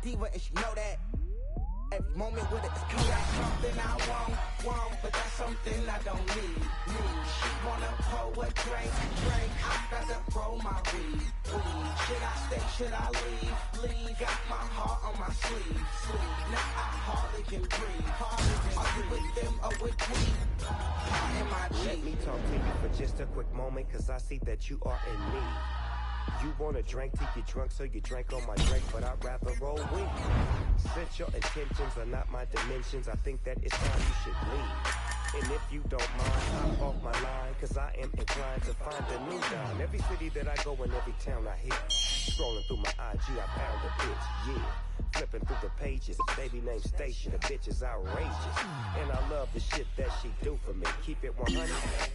diva and she know that. Every moment with it is cool. That's something I want, but that's something I don't need. She wanna pour a drink. I gotta roll my weed. Should I stay, should I leave? Got my heart on my sleeve. Now I hardly can breathe. Are you with them or with me? Let me talk to you for just a quick moment, cause I see that you are in need. You want a drink till you're drunk, so you drank on my drink, but I'd rather roll weed. Since your intentions are not my dimensions, I think that it's time you should leave. And if you don't mind, hop off my line, cause I am inclined to find a new dime. Every city that I go and every town I hit, scrolling through my IG, I found a bitch, yeah. Flipping through the pages, a baby named Stacia, the bitch is outrageous. And I love the shit that she do for me. Keep it 100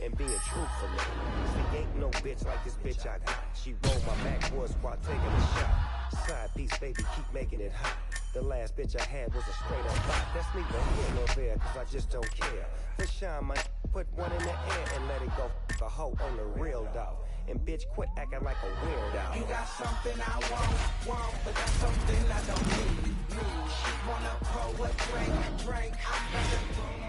and being true for me. See, ain't no bitch like this bitch I got. She rolled my backwards while taking a shot. Side piece, baby, keep making it hot. The last bitch I had was a straight up bot. That's neither here nor there, cause I just don't care. For shine, my put one in the air and let it go. F*** a hoe on the real dog. And bitch, quit acting like a weirdo. You got something I want, but that's something I don't need. She wanna pour a drink. I gotta roll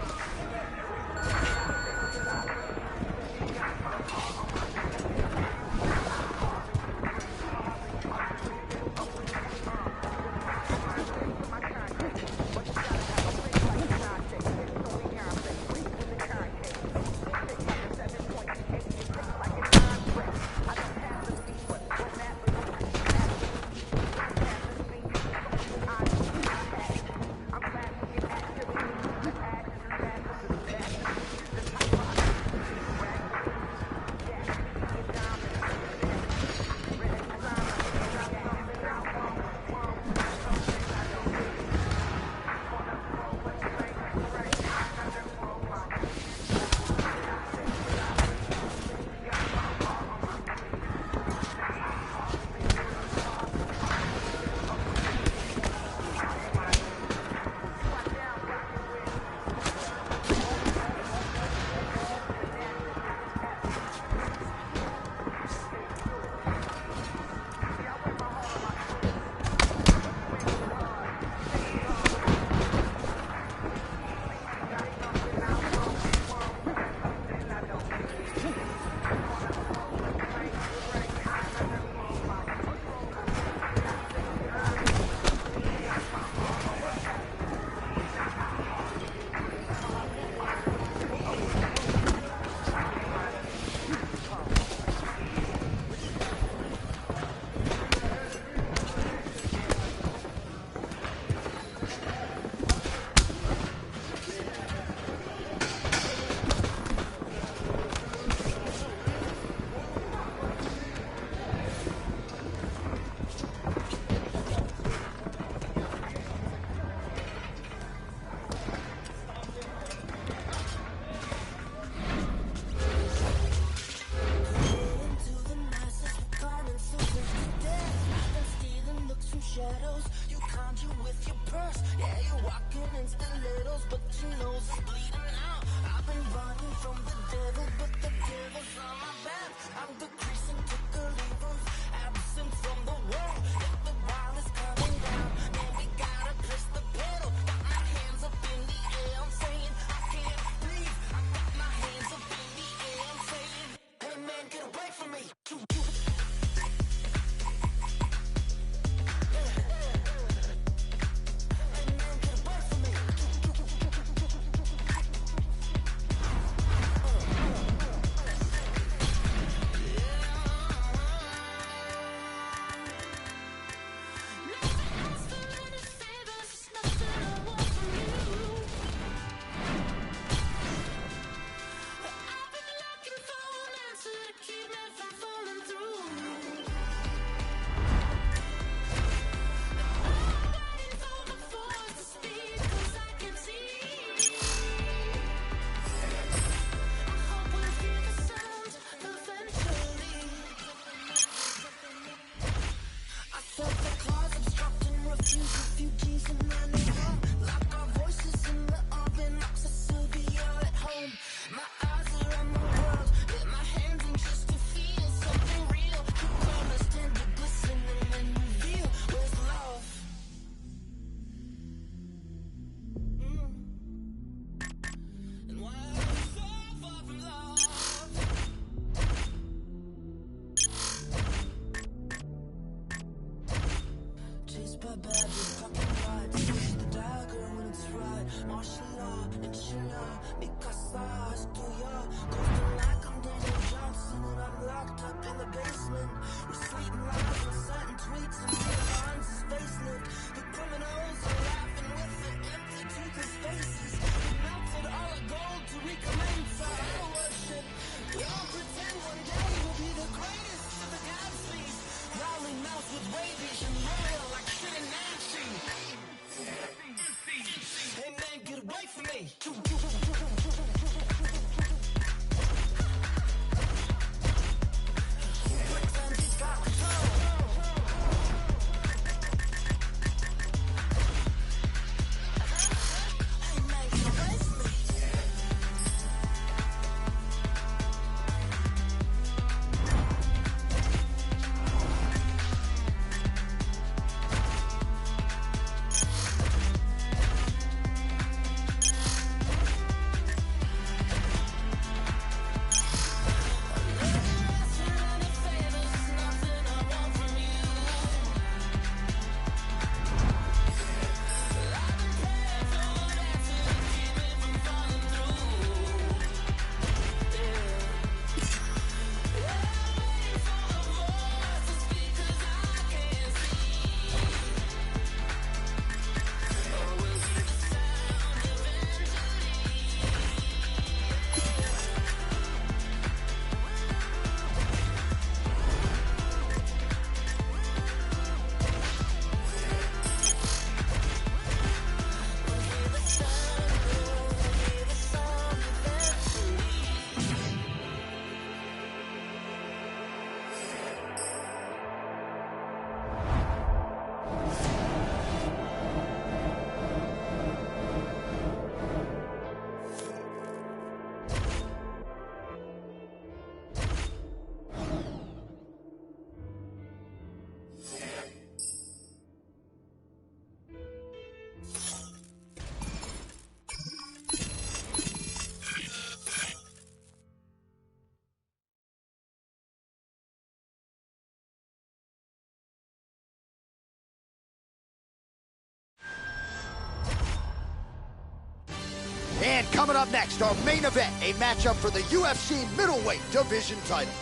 And coming up next, our main event, a matchup for the UFC middleweight division title.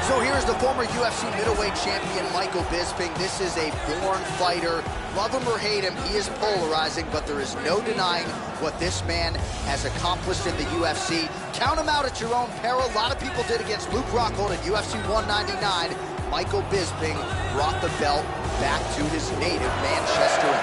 So here's the former UFC middleweight champion, Michael Bisping. This is a born fighter. Love him or hate him, he is polarizing, but there is no denying what this man has accomplished in the UFC. Count him out at your own peril. A lot of people did against Luke Rockhold at UFC 199. Michael Bisping brought the belt back to his native Manchester.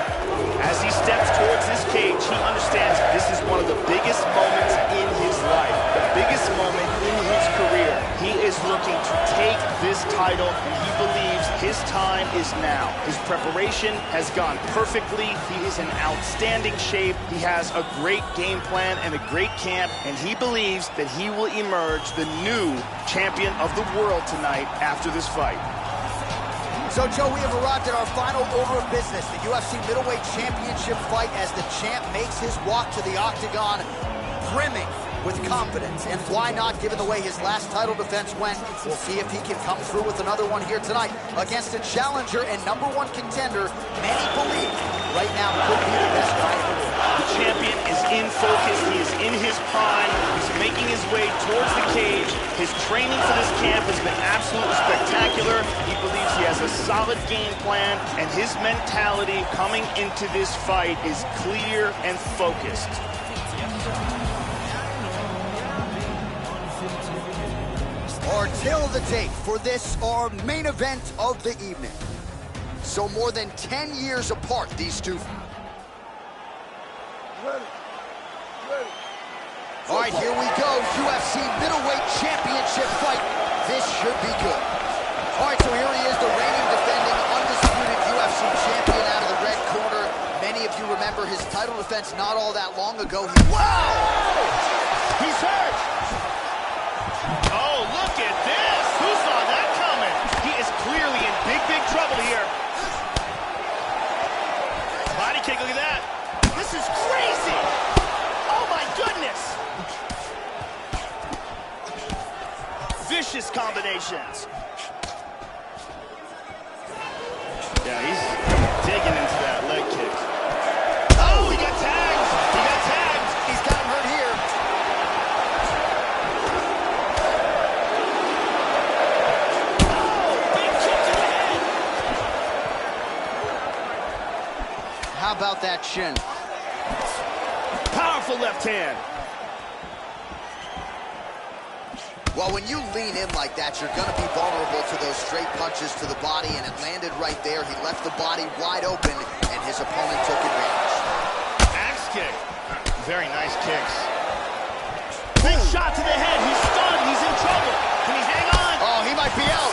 As he steps towards this cage, he understands this is one of the biggest moments in his life, the biggest moment in his career. He is looking to take this title, and he believes his time is now. His preparation has gone perfectly. He is in outstanding shape. He has a great game plan and a great camp, and he believes that he will emerge the new champion of the world tonight after this fight. So, Joe, we have arrived at our final order of business, the UFC middleweight championship fight, as the champ makes his walk to the octagon, brimming with confidence. And why not, given the way his last title defense went? We'll see if he can come through with another one here tonight against a challenger and #1 contender many believe right now could be the best guy in the world. The champion is in focus. He is in his prime. He's making his way towards the cage. His training for this camp has been absolutely spectacular. He believes he has a solid game plan, and his mentality coming into this fight is clear and focused. Our tale of the tape for this, our main event of the evening. So more than 10 years apart, these two. All right, here we go. UFC middleweight championship fight. This should be good. All right, so here he is, the reigning, defending, undisputed UFC champion out of the red corner. Many of you remember his title defense not all that long ago. Wow! He's hurt! Oh, look at this! Who saw that coming? He is clearly in big, big trouble here. Body kick, look at that. This is crazy! Oh my goodness! vicious combinations. Yeah, he's digging into that leg kick. Oh, he got tagged! He got tagged! He's got him hurt here. Oh, big kick to the head! How about that shin? Powerful left hand. Well, when you lean in like that, you're going to be vulnerable to those straight punches to the body, and it landed right there. He left the body wide open, and his opponent took advantage. Axe kick. Very nice kicks. Big shot to the head. He's stunned. He's in trouble. Can he hang on? Oh, he might be out.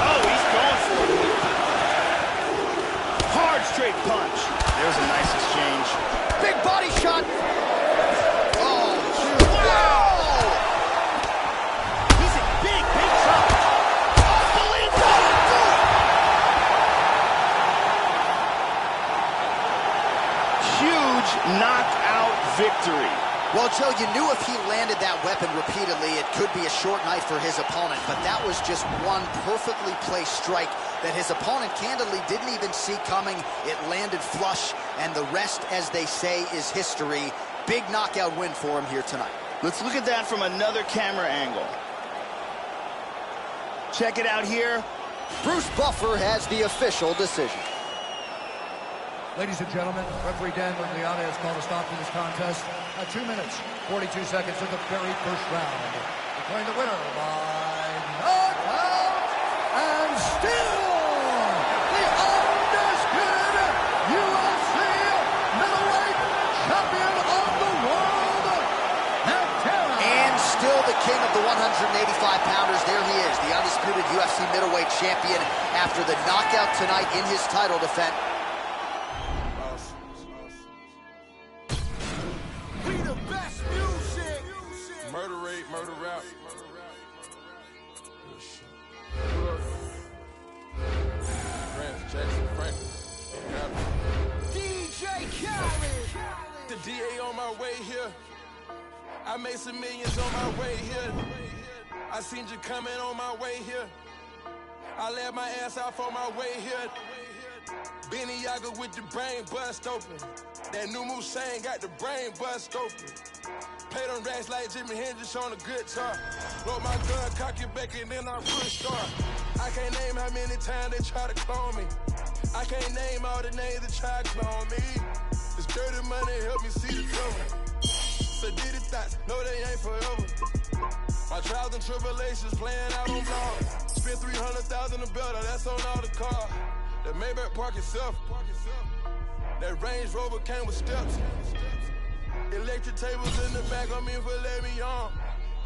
Oh, he's going for it. Hard straight punch. There's a nice exchange. Big body shot. Knockout victory. Well, Joe, you knew if he landed that weapon repeatedly, it could be a short night for his opponent, but that was just one perfectly placed strike that his opponent candidly didn't even see coming. It landed flush, and the rest, as they say, is history. Big knockout win for him here tonight. Let's look at that from another camera angle. Check it out here. Bruce Buffer has the official decision. Ladies and gentlemen, referee Dan Migliani has called a stop to this contest at 2 minutes, 42 seconds of the very first round. Declaring the winner by knockout and still the undisputed UFC middleweight champion of the world, Defesa. And still the king of the 185-pounders. There he is, the undisputed UFC middleweight champion after the knockout tonight in his title defense. Murder rate, murder rap. Jackson, Franklin. DJ Khaled. The DA on my way here. I made some millions on my way here. I seen you coming on my way here. I let my ass out on my way here. Benny Yaga with the brain bust open. That new move Shane got the brain bust open. Play them racks like Jimi Hendrix on a guitar. Load my gun, cock it back, and then I push start. I can't name how many times they try to clone me. I can't name all the names that try to clone me. This dirty money help me see the cover. So did it thoughts, no they ain't forever. My trials and tribulations playing out on vlog. Spent 300,000 a better, that's on all the car. The Maybach park itself. That Range Rover came with steps. Electric tables in the back on me for let me on.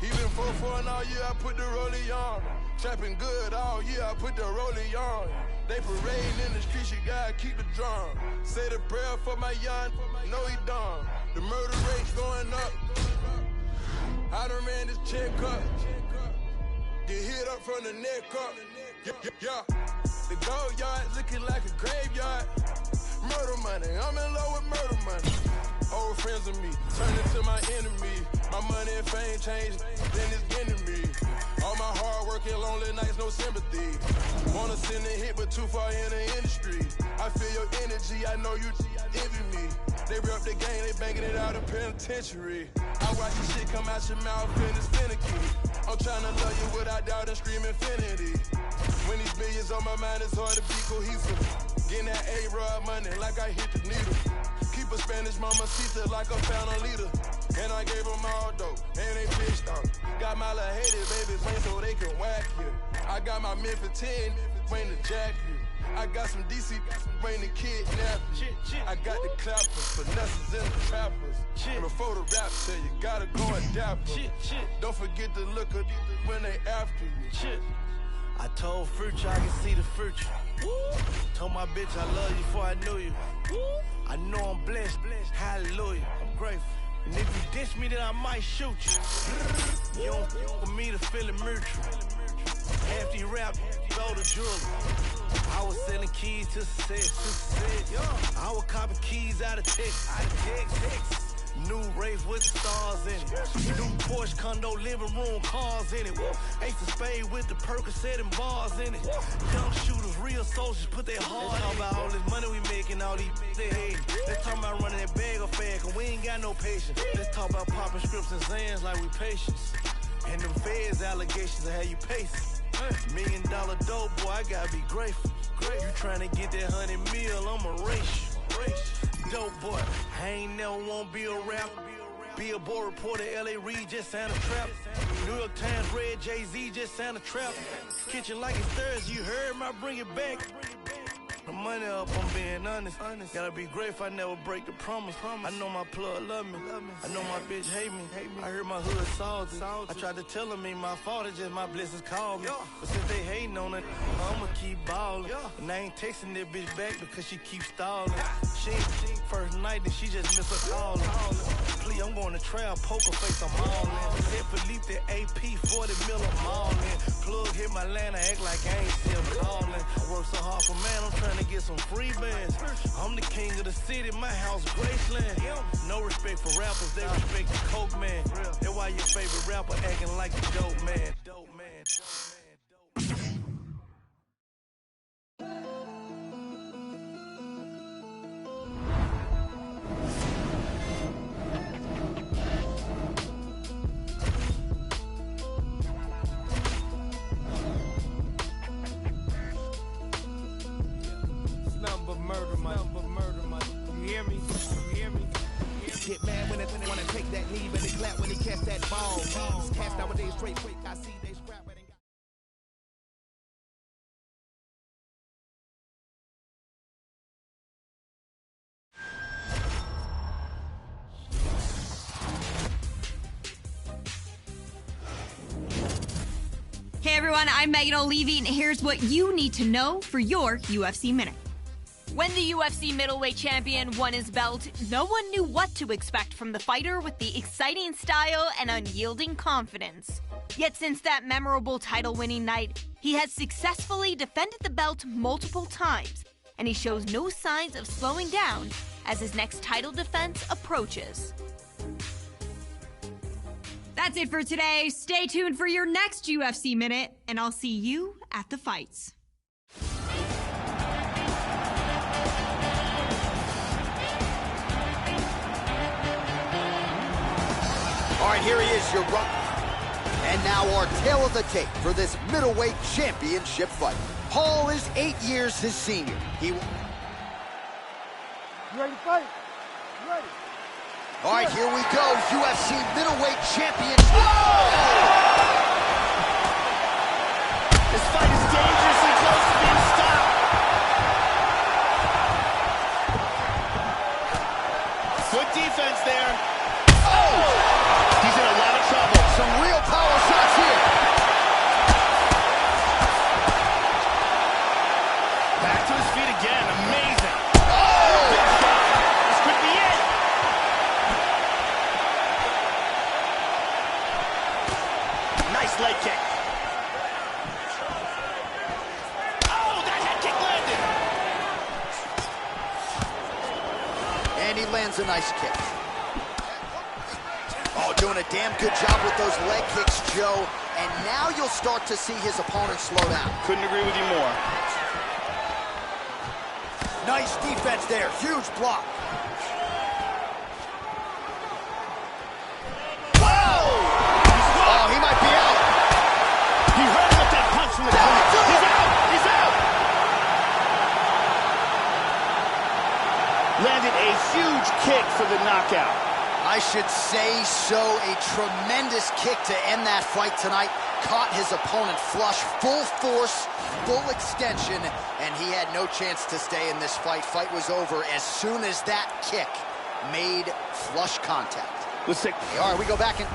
Even 4-4 and all year I put the rollie on. Trapping good all year I put the rollie on. They parading in the streets, you gotta keep the drum. Say the prayer for my young, no he done. The murder rate's going up. I done ran this check up. Get hit up from the neck up. Yeah. The gold yard looking like a graveyard. Murder money, I'm in love with murder money. Old friends of me, turn into my enemy. My money and fame changed, then it's getting me. All my hard work and lonely nights, no sympathy. Wanna send a hit, but too far in the industry. I feel your energy, I know you envy me. They rep the game, they banging it out in penitentiary. I watch the shit come out your mouth and it's finicky. I'm trying to love you without doubt and scream infinity. When these millions on my mind, it's hard to be cohesive. Getting that A-Rod money like I hit the needle. Keep a Spanish mamacita like a found a leader. And I gave them all dope, and they pitched on. Got my little hated babies waiting so they can whack you. I got my Memphis 10 waiting to jack you. I got some DC waiting to kidnap you. I got the clappers, finesses and the trappers. And before the rap say you gotta go and dap them. Don't forget to look at when they after you. I told Future I can see the future. Told my bitch I love you before I knew you. I know I'm blessed, hallelujah, I'm grateful. And if you dish me, then I might shoot you. You don't for me to feel it mutual. After you rap, go to jewelry. I was selling keys to success. I was copping keys out of Texas. New Race with the stars in it. New Porsche condo, living room, cars in it. Ace of spade with the Percocet and bars in it. Young shooters, real soldiers, put their heart in it. Let's talk about all this money we making, all these they hate. Let's talk about running that bag of fad, cause we ain't got no patience. Let's talk about popping scripts and Zans like we patience. And them feds allegations of how you pace. $1 million dope, boy, I gotta be grateful. You tryna get that 100 mil, I'ma race you. Dope boy, I ain't never wanna be a rapper. Billboard reporter, LA Reid just signed a trap. New York Times read Jay-Z just signed a trap. Kitchen like it's Thursday, you heard me, I bring it back. The money up, I'm being honest. Gotta be grateful, I never break the promise. I know my plug love me. I know my bitch hate me. I heard my hood salty. I tried to tell them ain't my fault, it's just my blessings called me. But since they hating on it, I'ma keep ballin'. And I ain't texting that bitch back because she keeps stalling. She ain't first night and she just miss her calling. Please, I'm going to trial, poker face, I'm all in. Said Philippe, that AP, 40 mil, I'm all in. Plug hit my land, I act like I ain't still calling. I work so hard for man, I'm trying to get some free bands. I'm the king of the city, my house Graceland. No respect for rappers, they respect the coke man. That's why your favorite rapper acting like a dope man. Get mad when they wanna take that knee, but they clap when they catch that ball. Cast nowadays straight quick, I see they scrap it. Hey everyone, I'm Megan O'Leary, and here's what you need to know for your UFC Minute. When the UFC middleweight champion won his belt, no one knew what to expect from the fighter with the exciting style and unyielding confidence. Yet since that memorable title-winning night, he has successfully defended the belt multiple times, and he shows no signs of slowing down as his next title defense approaches. That's it for today. Stay tuned for your next UFC Minute, and I'll see you at the fights. All right, here he is, your run. And now our tale of the tape for this middleweight championship fight. Paul is 8 years his senior. You ready to fight? You ready? All right, here we go. UFC middleweight championship. This fight is dangerously close to being stopped. Good defense there. He's in a lot of trouble. Some real power shots here. Back to his feet again. Amazing. This could be it. Nice leg kick. Oh, that head kick landed. And he lands a nice kick. Oh, doing a damn good job with those leg kicks, Joe. And now you'll start to see his opponent slow down. Couldn't agree with you more. Nice defense there. Huge block. Whoa! Oh, he might be out. He heard with that punch from the corner. He's out! He's out! Landed a huge kick for the knockout. I should say so. A tremendous kick to end that fight tonight. Caught his opponent flush, full force, full extension, and he had no chance to stay in this fight. Fight was over as soon as that kick made flush contact. Let's take... All right, we go back and...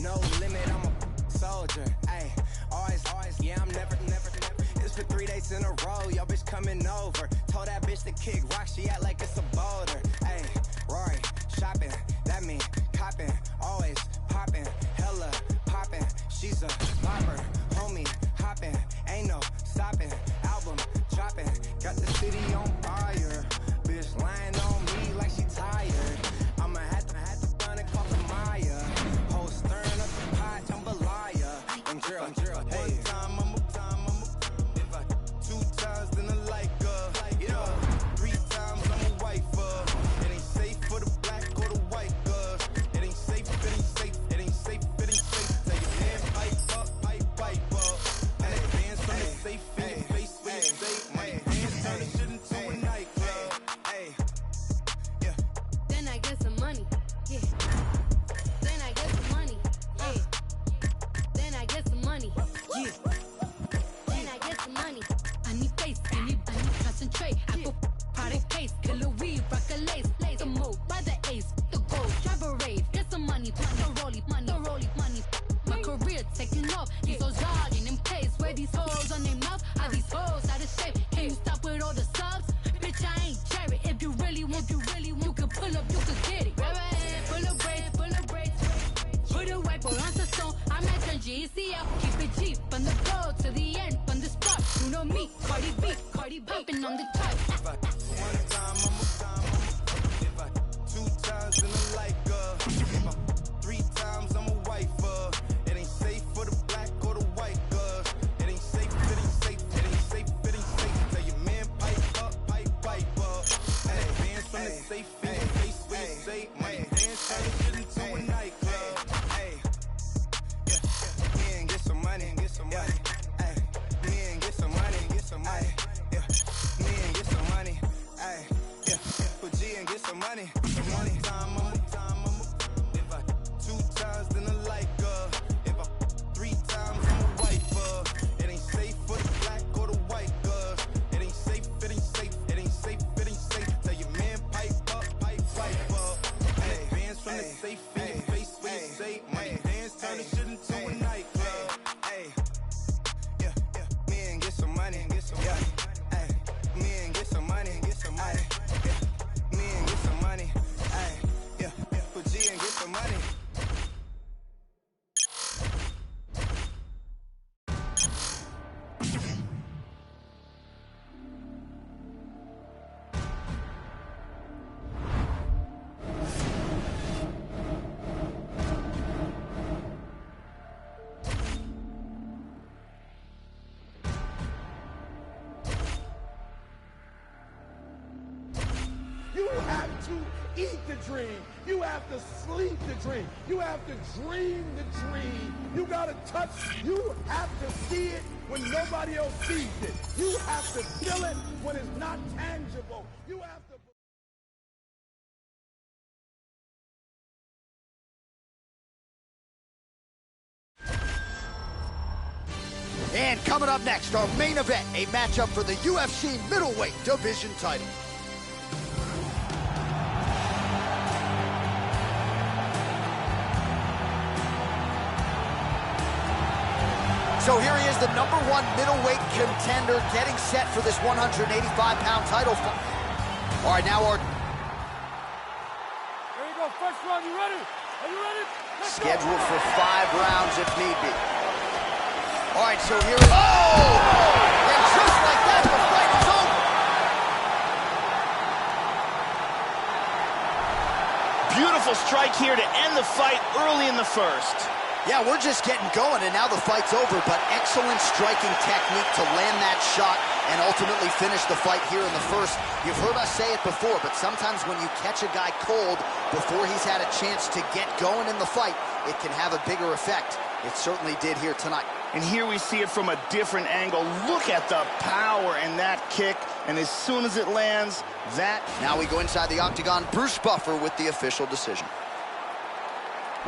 No limit, I'm a soldier. Ay, always, yeah, I'm never. It's for 3 days in a row, yo bitch coming over. Told that bitch to kick rock, she act like it's a boulder. Ay, Rory, shopping, that mean copping, always popping, hella popping. She's a bopper, homie, hopping, ain't no stopping. Album dropping, got the city on fire. Bitch lying on me like she tired. I'ma have to run and call the Maya. Whole stirring up the pot, jambalaya. I'm drill, hey. One time, I'm if I 2 times, then I like her. Yeah, 3 times, I'm a wifer. It ain't safe for the black or the white girls. It ain't safe, it ain't safe, it ain't safe, it ain't safe. Tell your man, pipe up. And advance from the safe in your face when you say, my dance turn this shit into a nightclub. Hey, yeah. Then I get some money, yeah. Then I get some money, yeah. Then I get some money, yeah. Then I get some money. I need face, I need concentrate. I go product case, killer weed, rock a lace, the move by the ace, the gold, drive a rave, get some money, the rollie money. My career taking off, these hoes jogging in place. Where these hoes on their mouth, are these hoes out of shape? Can you stop with all the subs? Bitch, I ain't Jerry. If you really want, you can pull up, you can get it. Right, full of braids. Put a wipe on the stone. I'm at your GCL. Keep it cheap from the road to the end, from the spot. You know me, Cardi B, bumping on the top. If I 1 time, if I 2 times, then I like her. If I 3 times, I'm a wifer. It ain't safe for the black or the white girls. It ain't safe, it ain't safe, it ain't safe, it ain't safe. Tell your man, pipe up. And advance from the safe in your face when you say, my dance turn this shit into a nightclub. Hey, yeah, me and get some money, Ay, me and get some money, Ay, yeah, me and get some money, Ay, yeah, put G and get some money. One time, if I 2 times, then I like her. If I 3 times, I'm a wifer. It ain't safe for the black or the white girls. It ain't safe, it ain't safe, it ain't safe, it ain't safe. Tell your man, pipe up. And advance from the safe in your face when you say, my dance turn this shit into a nightclub. Hey, yeah, me and get some money, yeah. Ay, me and get some money, Ay, yeah, me and get some money, Ay, yeah, put G and get some money. You have to eat the dream. You have to sleep the dream. You have to dream the dream. You gotta touch. You have to see it when nobody else sees it. You have to feel it when it's not tangible. You have to. And coming up next, our main event, a matchup for the UFC middleweight division title. So here he is, the #1 middleweight contender, getting set for this 185-pound title fight. All right, now our... Here we go. First round, you ready? Are you ready? Scheduled for 5 rounds if need be. All right, so here it is. Oh! And just like that, the fight is over. Beautiful strike here to end the fight early in the first. Yeah, we're just getting going, and now the fight's over, but excellent striking technique to land that shot and ultimately finish the fight here in the first. You've heard us say it before, but sometimes when you catch a guy cold before he's had a chance to get going in the fight, it can have a bigger effect. It certainly did here tonight. And here we see it from a different angle. Look at the power in that kick, and as soon as it lands, that... Now we go inside the octagon. Bruce Buffer with the official decision.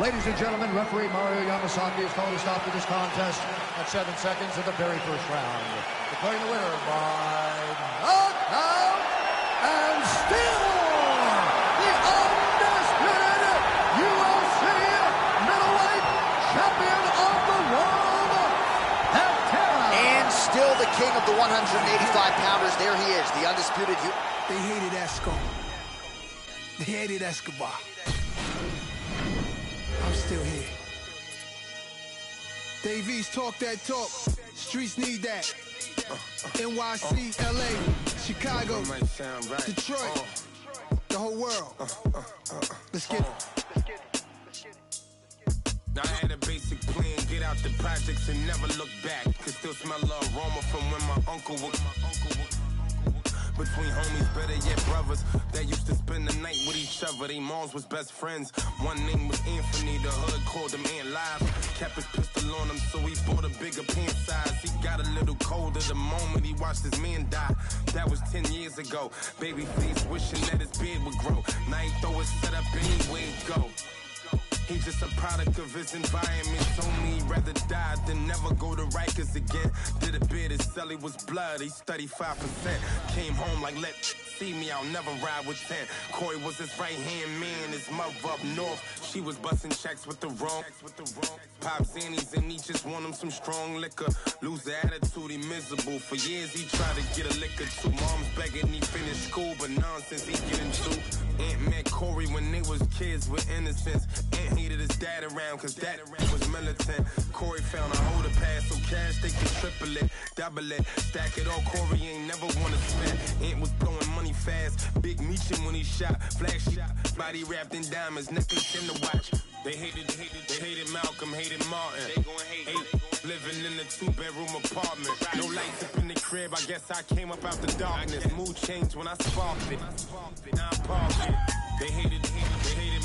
Ladies and gentlemen, referee Mario Yamasaki has called a stop to this contest at 7 seconds of the very first round. Declaring the winner by knockout and still the undisputed UFC middleweight champion of the world, and still the king of the 185-pounders. There he is, the undisputed. They hated Esco. They hated Escobar. I'm still here. Davies, talk that talk. Streets need that. NYC, LA, Chicago, Detroit, the whole world. Let's get it. Now I had a basic plan, get out the projects and never look back. Could still smell the aroma from when my uncle was. Between homies, better yet brothers, that used to spend the night with each other. They moms was best friends. One name was Anthony, the hood called him Ant Live. Kept his pistol on him, so he bought a bigger pant size. He got a little colder the moment he watched his man die. That was 10 years ago. Babyface wishing that his beard would grow. Now he throw his set up anywhere he go. He's just a product of his environment. Told me he'd rather die than never go to Rikers again. Did a bid, his celly was blood, he's 35%. Came home like, let see me, I'll never ride with 10. Corey was his right-hand man, his mother up north. She was busting checks with the wrong. Pop Zannies and he just want him some strong liquor. Lose the attitude, he miserable. For years he tried to get a liquor too. Mom's begging he finished school, but nonsense he getting too. Aunt met Corey when they was kids with innocence. Aunt hated his dad around cause dad was militant. Corey found a holder pass so cash they could triple it, double it, stack it all. Corey ain't never wanna spend. Aunt was blowing money fast, big meechin' when he shot, flash shot, body wrapped in diamonds, necklace in the watch. They hated Malcolm, hated Martin. They gon' hate, living in a 2-bedroom apartment. No lights up in the crib, I guess I came up out the darkness. Mood changed when I sparked it. Now I parked it. They hated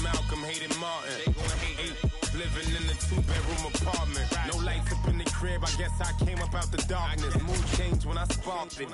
Malcolm, hated Martin. They gon' hate, living in a 2-bedroom apartment. No lights up in the crib, I guess I came up out the darkness. Mood changed when I sparked it.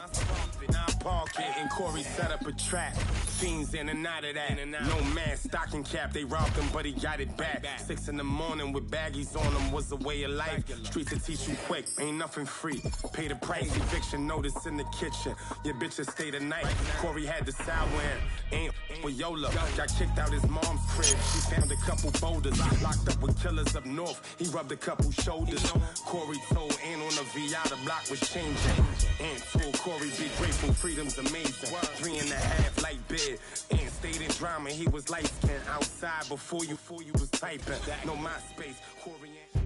Now I park it, and Corey set up a trap. Fiends in and out of that. No mask, stocking cap, they robbed him, but he got it back. 6 in the morning with baggies on them was a way of life. Streets will teach you quick, ain't nothing free. Pay the price, eviction notice in the kitchen. Your bitches stay the night. Corey had the sour end. Ain't with Yola. Got kicked out his mom's crib. She found a couple boulders. Locked up with killers up north. He rubbed a couple shoulders. Corey told Ann on the VI the block was changing. Ann told Corey be grateful, freedom's amazing. 3.5 light bid. Ann stayed in drama. He was light skinned outside before you was typing. No MySpace. Corey Ann.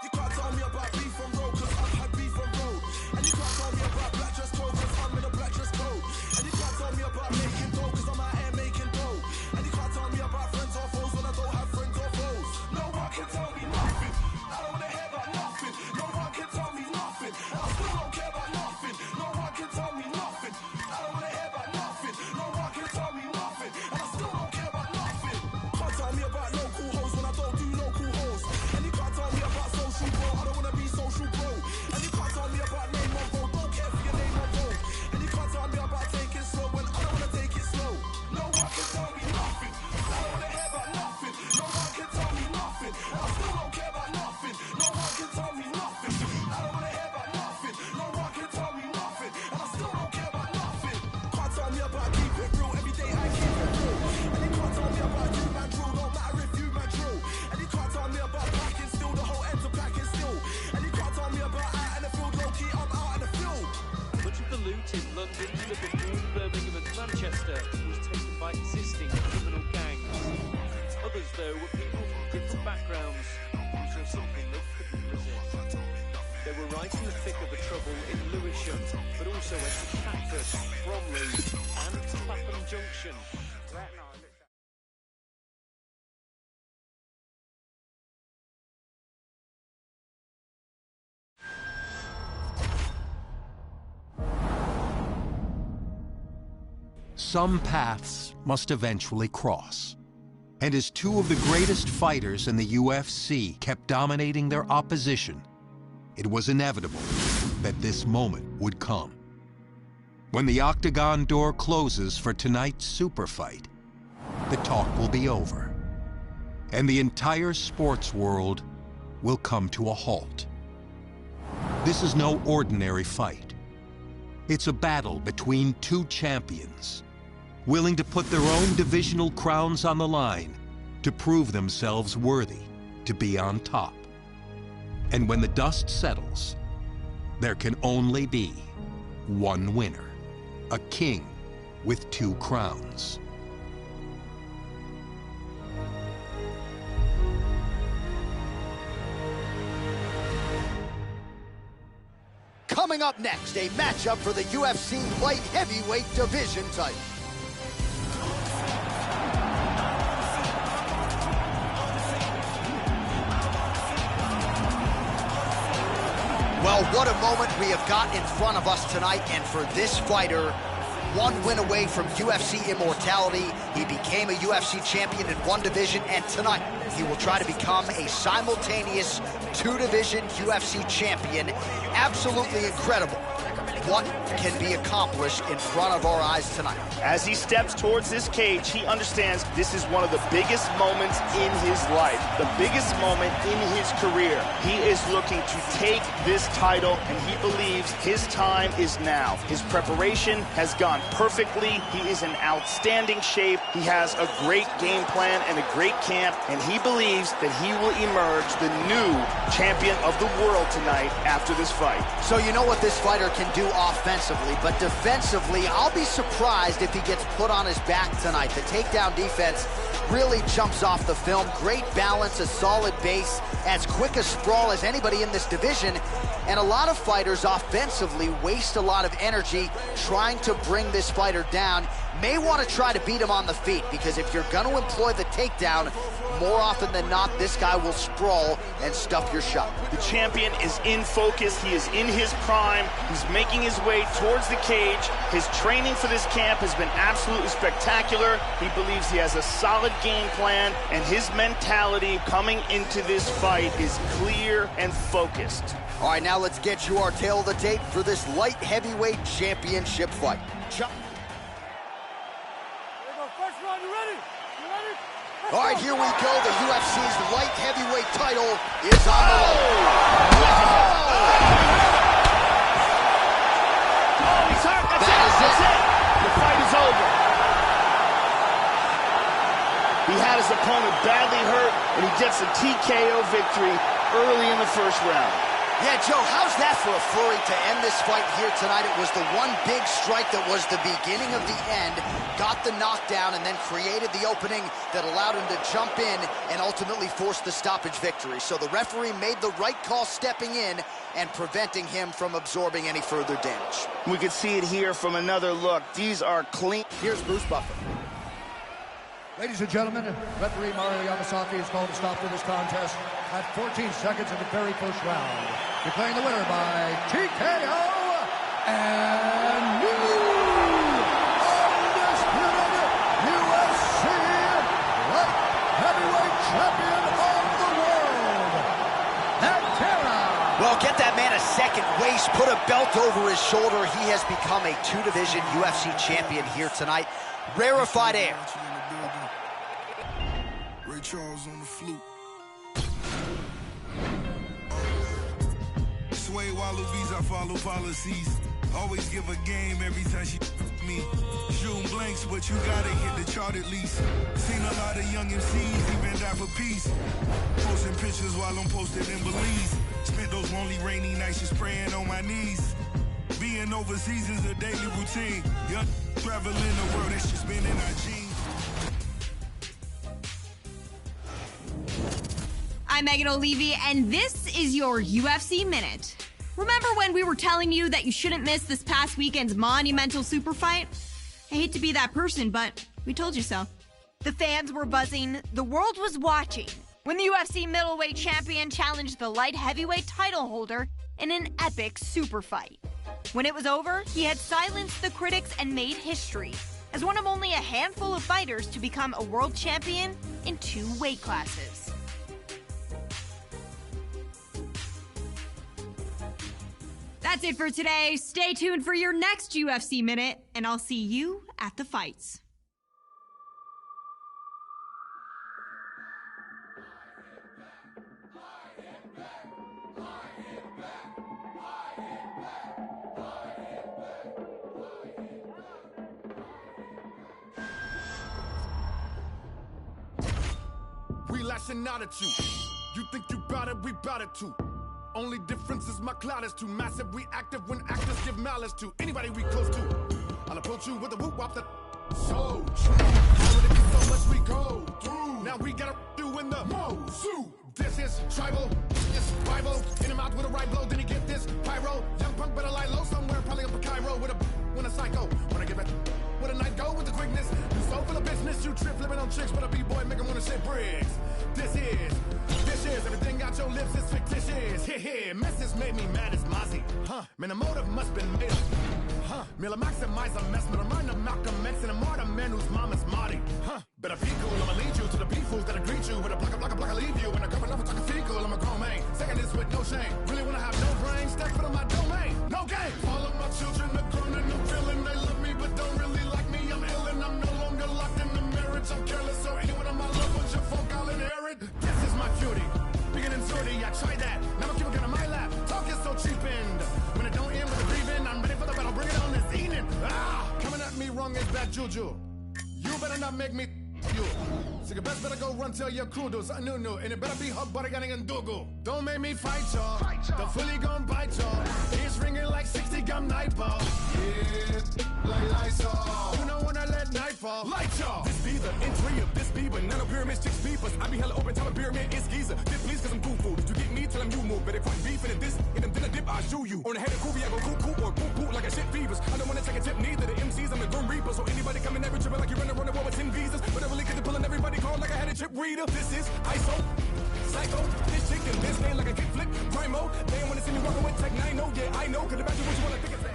You can't tell me about beef on road, cause I've had beef on road. And you can't tell me about black dress code, cause I'm in a black dress code. And you can't tell me about making dough, cause I'm out here making dough. And you can't tell me about friends or foes when I don't have friends or foes. No one can tell me nothing. I don't wanna hear about nothing. No one can tell me nothing. And I still don't care about nothing. No one can tell me nothing. I don't wanna hear about nothing. No one can tell me nothing. And I still don't care about nothing. Can't tell me about local hoes when I don't do local hoes. And you can't tell me about social, bro. I don't wanna be social. also were people from different backgrounds who saw something they couldn't resist. They were right in the thick of the trouble in Lewisham, but also went to Catford, Bromley and Clapham Junction. Some paths must eventually cross. And as two of the greatest fighters in the UFC kept dominating their opposition, it was inevitable that this moment would come. When the octagon door closes for tonight's super fight, the talk will be over, and the entire sports world will come to a halt. This is no ordinary fight. It's a battle between two champions, willing to put their own divisional crowns on the line to prove themselves worthy to be on top. And when the dust settles, there can only be one winner, a king with two crowns. Coming up next, a matchup for the UFC light heavyweight division title. Well, what a moment we have got in front of us tonight, and for this fighter, one win away from UFC immortality. He became a UFC champion in one division, and tonight he will try to become a simultaneous two-division UFC champion. Absolutely incredible what can be accomplished in front of our eyes tonight. As he steps towards this cage, he understands this is one of the biggest moments in his life, the biggest moment in his career. He is looking to take this title, and he believes his time is now. His preparation has gone perfectly. He is in outstanding shape. He has a great game plan and a great camp, and he believes that he will emerge the new champion of the world tonight after this fight. So you know what this fighter can do offensively, but defensively, I'll be surprised if he gets put on his back tonight. The takedown defense really jumps off the film. Great balance, a solid base, as quick a sprawl as anybody in this division. And a lot of fighters offensively waste a lot of energy trying to bring this fighter down. May want to try to beat him on the feet, because if you're going to employ the takedown, more often than not, this guy will sprawl and stuff your shot. The champion is in focus. He is in his prime. He's making his way towards the cage. His training for this camp has been absolutely spectacular. He believes he has a solid game plan, and his mentality coming into this fight is clear and focused. All right, now let's get you our tale of the tape for this light heavyweight championship fight. All right, here we go. The UFC's light heavyweight title is on the line. Oh, he's hurt. That's it. The fight is over. He had his opponent badly hurt, and he gets a TKO victory early in the first round. Yeah, Joe, how's that for a flurry to end this fight here tonight? It was the one big strike that was the beginning of the end, got the knockdown, and then created the opening that allowed him to jump in and ultimately force the stoppage victory. So the referee made the right call stepping in and preventing him from absorbing any further damage. We could see it here from another look. These are clean. Here's Bruce Buffer. Ladies and gentlemen, referee Mario Yamasaki has called a stop to this contest at 14 seconds of the very first round, declaring the winner by TKO and new undisputed UFC light heavyweight champion of the world, Pantera. Well, get that man a second waist, put a belt over his shoulder. He has become a two-division UFC champion here tonight. Rarefied air. Ray Charles on the flute. Sway wallabies, I follow policies. Always give a game every time she me. Shooting blanks, but you gotta hit the chart at least. Seen a lot of young MCs even die for peace. Posting pictures while I'm posted in Belize. Spent those lonely rainy nights just praying on my knees. Being overseas is a daily routine. Young traveling the world, that's just been in our genes. I'm Megan O'Leary, and this is your UFC Minute. Remember when we were telling you that you shouldn't miss this past weekend's monumental super fight? I hate to be that person, but we told you so. The fans were buzzing, the world was watching, when the UFC middleweight champion challenged the light heavyweight title holder in an epic super fight. When it was over, he had silenced the critics and made history as one of only a handful of fighters to become a world champion in 2 weight classes. That's it for today. Stay tuned for your next UFC Minute, and I'll see you at the fights. We lashing out at you. You think you bout it, we bout it too. Only difference is my cloud is too massive. We active when actors give malice to anybody we close to. I'll approach you with a whoop wop that so true. Already so much we go through. Now we gotta do in the mo-zoo. This is tribal, it's Bible. In the mouth with a right blow, then you get this pyro. Young punk better lie low somewhere, probably up a Cairo with a psycho. When I get back with a night go with the quickness. You so full of business, you trip flipping on chicks, but a B-boy make 'em wanna shit bricks. This is everything out your lips is fictitious. Here, message made me mad as Mozzie. Man, the motive must been made up. Miller maximize a mess, but I'm running to Malcolm X and a martyr man whose mama's Marty. Better be cool, I'ma lead you to the fools that'll greet you with a block, I leave you. And a couple of talking fecal, I'm a grown man. Second this with no shame. Really wanna have no brain, step foot on my domain. No game. All of my children are grown and no feeling. They love me, but don't really like me. I'm ill and I'm no longer locked in the marriage. I'm careless, so anyone on my love with your folk, I'll inherit. This is my cutie. Beginning sorty, I tried that. Now my people get on my lap. Talk is so cheap and when it don't end with a breathing, I'm ready for the battle. Bring it on this evening. Coming at me wrong is bad juju. You better not make me you. So you best better go run tell your kudos. I knew. And it better be hot butter getting and dogo. Don't make me fight y'all. The fully gon' bite y'all. It's ringing like 60 gum night ball. Yeah, like Lysol. You know when I let night fall. Light y'all. This be the entry of this be banana pyramid sticks peepers. I be hella open time a pyramid is geezer. Dip please cause I'm goofy. Did you get me? Tell them you move. But if I'm beef in this, in them then a dip, I shoot you. On the head of Kobe, I go cool or poo like a shit fevers. I don't wanna take a tip neither. The MCs, I'm the Grim Reaper. So anybody coming every trip like you running around the world with 10 visas. But I really get to pulling everybody call like I had a chip reader. This is ISO, psycho, this chick and this name like a kickflip, crime mode. They don't wanna see me rockin' with Tech 9, no, yeah, I know. Cause imagine what you wanna think it's like.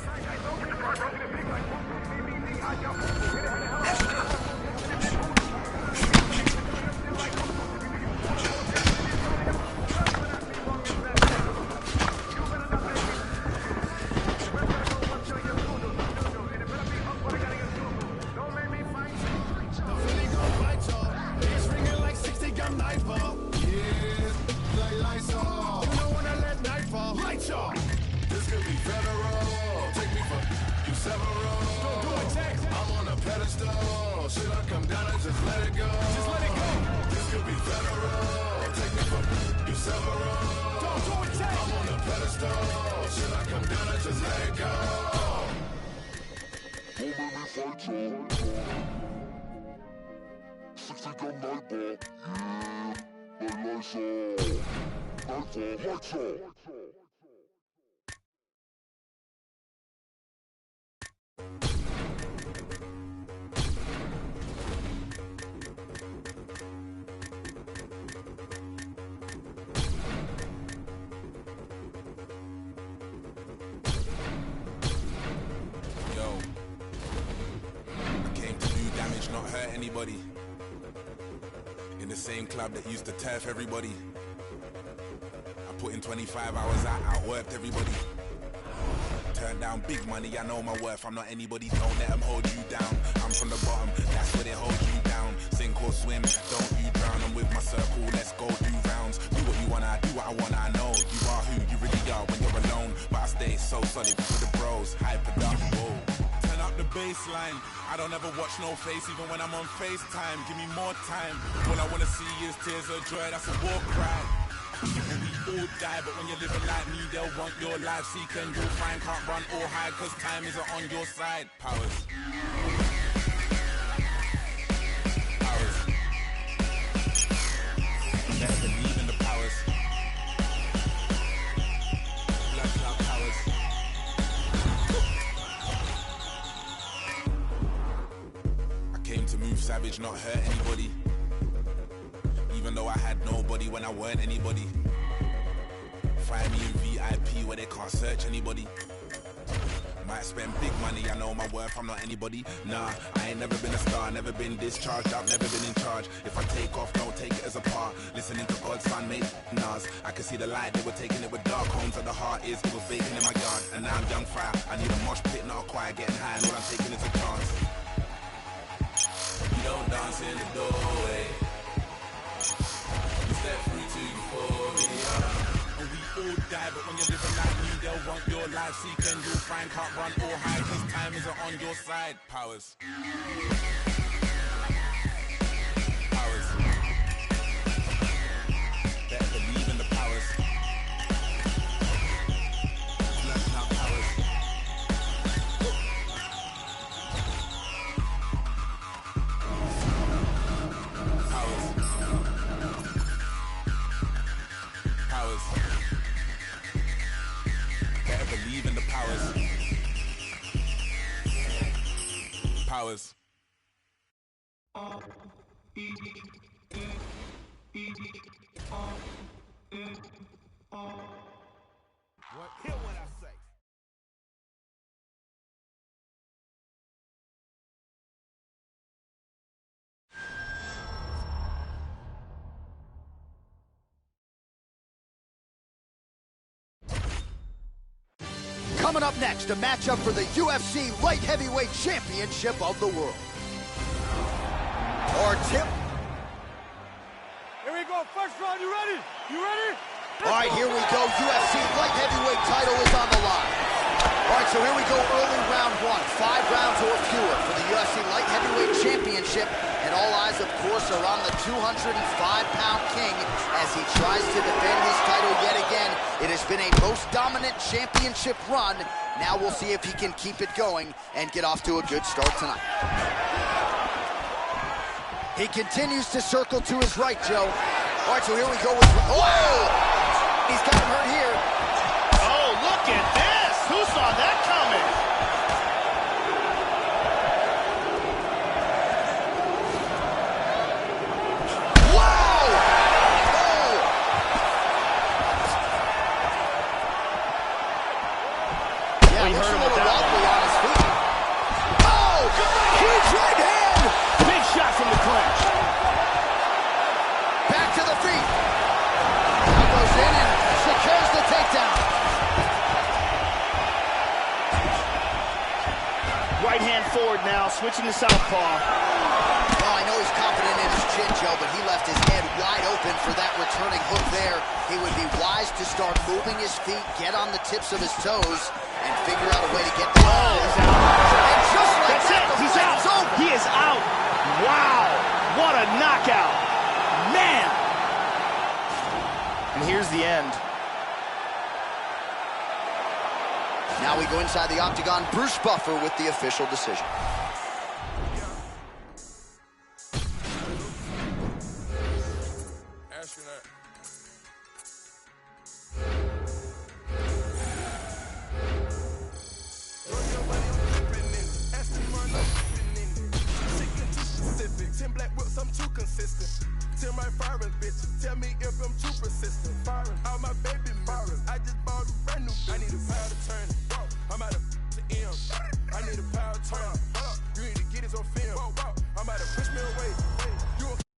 This could be federal. Take me for you several. Don't do it, Tex. I'm on a pedestal. Should I come down and just let it go? Just let it go. This could be federal. Take me for you several. Don't do it, Tex. I'm on a pedestal. Should I come down and just let it go? Don't make me fight you. 60 gun night ball. Yeah, like Lysol. Nightfall, lights off. Not hurt anybody. In the same club that used to turf everybody. I put in 25 hours outworked everybody. Turn down big money, I know my worth. I'm not anybody, don't let them hold you down. I'm from the bottom, that's where they hold you down. Sink or swim, don't you drown. I'm with my circle, let's go do rounds. Do what you wanna, do what I wanna, I know. You are who you really are when you're alone. But I stay so solid with the bros, hyper dark, whoa. The baseline, I don't ever watch no face even when I'm on FaceTime. Give me more time. All I wanna see is tears of joy, that's a war cry. We all die, but when you're living like me, they'll want your life. Seek and you'll find, can't run or hide, cause time isn't on your side. Powers. Powers. Better believe in the powers. savage, not hurt anybody. Even though I had nobody when I weren't anybody. Find me in VIP where they can't search anybody. Might spend big money, I know my worth, I'm not anybody. Nah, I ain't never been a star, never been discharged, I've never been in charge. If I take off, don't take it as a part. Listening to God's son made Nas. I can see the light, they were taking it with dark homes, and the heart is, it was vacant in my yard. And now I'm young fire, I need a mosh pit, not a choir, getting high, and all I'm taking is a chance. You don't dance in the doorway. You step through to euphoria. And we all die, but when you're living like me, they'll want your life. Seek and you'll find, can't run or hide. This time isn't on your side. Powers. Powers. Better believe in the powers. Flashing out powers. Powers. Better believe in the powers. Powers. What? Hear what I say. Coming up next, a matchup for the UFC Light Heavyweight Championship of the world. Our tip. Here we go, first round, you ready? You ready? All right, here we go. UFC Light Heavyweight title is on the line. All right, so here we go, early round one. 5 rounds or fewer for the UFC Light Heavyweight Championship. And all eyes, of course, are on the 205-pound king as he tries to defend his title yet again. It has been a most dominant championship run. Now we'll see if he can keep it going and get off to a good start tonight. He continues to circle to his right, Joe. All right, so here we go with... Oh! He's got him hurt here. Oh, look at this! Who saw that coming? Wow! Oh! Yeah, he looks hurt a him with little that wobbly on his feet. Oh! Huge right hand! Big shot from the clinch. Back to the feet. Now goes in and secures the takedown. Right hand forward now, switching to southpaw. Well, I know he's confident in his chin, Joe, but he left his head wide open for that returning hook there. He would be wise to start moving his feet, get on the tips of his toes, and figure out a way to get the... Oh, he's out. And just like That's that, it. the He's fight out. is over. He is out. Wow. What a knockout. Man. And here's the end. Now we go inside the octagon. Bruce Buffer with the official decision. Astronaut. Black whips, I'm too consistent. Tim right firing, bitch. Tell me if I'm too persistent.